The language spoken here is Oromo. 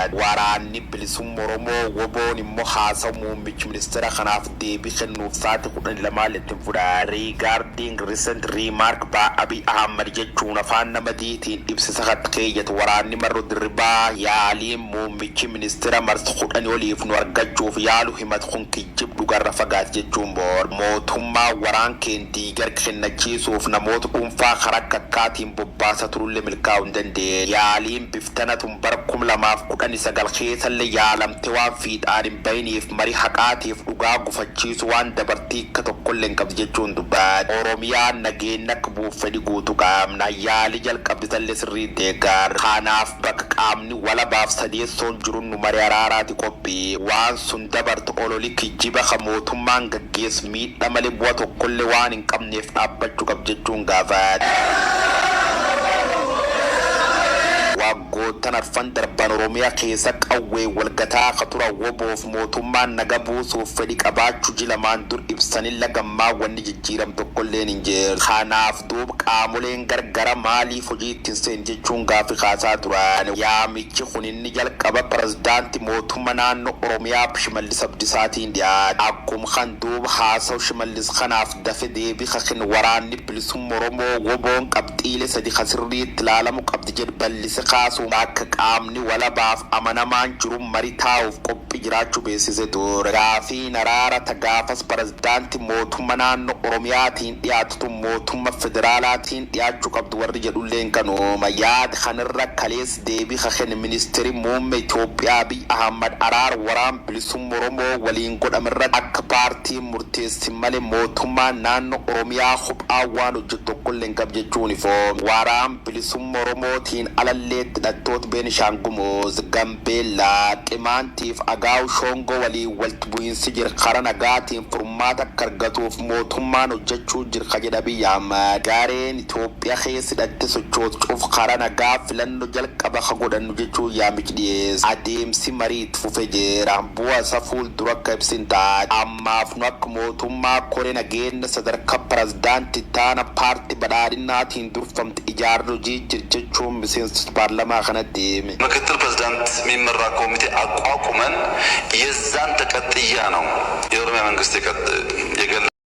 dubbad waraanni bilisummaa Oromoo woboon immoo haasawu muummichi ministeera kanaaf deebii kennuuf sa'aatii 12 fudhaa regarding recent remark by Abiy Ahmed jechuun afaan namadiitiin ibsa keeyyatu waraanni marru dirribaa yaaliin muummichi ministeera marsa 10 oliif nu argachuuf yaalu himat kun kijib dhugarra fagaat jechuun boor mootummaa waraan keentii garkennachiisuuf namoota dhuunfaa karakkaatiin bobbaasa turullee milkaa'uu hin dandeenye yaaliin biftanatun bara 2019 keessallee yaalamte waan fiidhaan hin bayiniif marii haqaatiif dhugaa gufachiisu waan dabartii akka tokkollee hin qabdu jechuun dubbad Oromiyaan nageenya akka buufedhi guutu qaamna yaali jalqabditallee sirrii deeggar kanaaf bakka qaamni walabaaf sadeessoon jiru nu marii araaraati qophii waan sun dabartu ololi kijjiba mootummaan gaggeessu miidha malee bu'a tokkollee waan hin qabneef dhaabbachuu qab jechuun gaafate waggoottan arfan darban Oromiyaa keessa qawwee walgataa qatura woboof mootummaan naga buusuuf fedhi qabaachuu jilamaan dur ibsanii lagammaa wanni jijjiiram tokkollee hin jiru kanaaf duub qaamoleen gargara maaliif hojii ittiin seen jechuun gaaffii kaasaa turan yaamichi kun inni jalqaba pirezidaantii mootummaa naannoo Oromiyaa Shimallis Abdiisaatiin dhiyaate akkuma kan duub haasawu Shimallis kanaaf dafe deebii kan waraanni bilisummaa Oromoo woboon qabxiilee sadi kasirriitti ilaalamu qabdi jedhu bal'ise kaasu akka qaamni walabaaf amanamaan jiru marii taa'uuf qophii jiraachuu beeksise ture gaaffii naraara tagaafas pirezidaantii mootummaa naannoo Oromiyaatiin dhiyaatu mootummaa federaalaatiin dhiyaachuu qabdu warri jedhulleen kanuma yaada kanarra kalees deebii kan ministeerri muummee Itoophiyaa Abiy Ahmed araara waraan bilisummaa Oromoo waliin godhamerra akka paartiin murteessi malee mootummaan naannoo Oromiyaa hubaa waan hojjetu tokkolleen qab jechuun ifoom waraan bilisummaa Oromootiin alallee hidhattoota Beenishaangumuz Gambeellaa Qimaantiif Agaaw Shongoo waliin walitti bu'iinsi jira karaa nagaatiin furmaata akka argatuuf mootummaan hojjechuu jira jedha Abiy Ahmed gaareen Itoophiyaa keessa hidhatte sochootuuf karaa nagaa filannoo jalqaba ka godhannu jechuun yaamichi dhiyeesse adeemsi mariitti fufee jira bu'aa isa fuuldura akka ibsin taate ammaaf nu akka mootummaa koree nageenya sadarkaa pirezidaantii taana paartii badhaadhinaatiin durfamte ijaarruu jechuun miseensa paarlamaa kanatti ምክትል ፕሬዝዳንት የሚመራ ኮሚቴ አቋቁመን የዛን ተቀጥያ ነው የኦሮሚያ መንግስት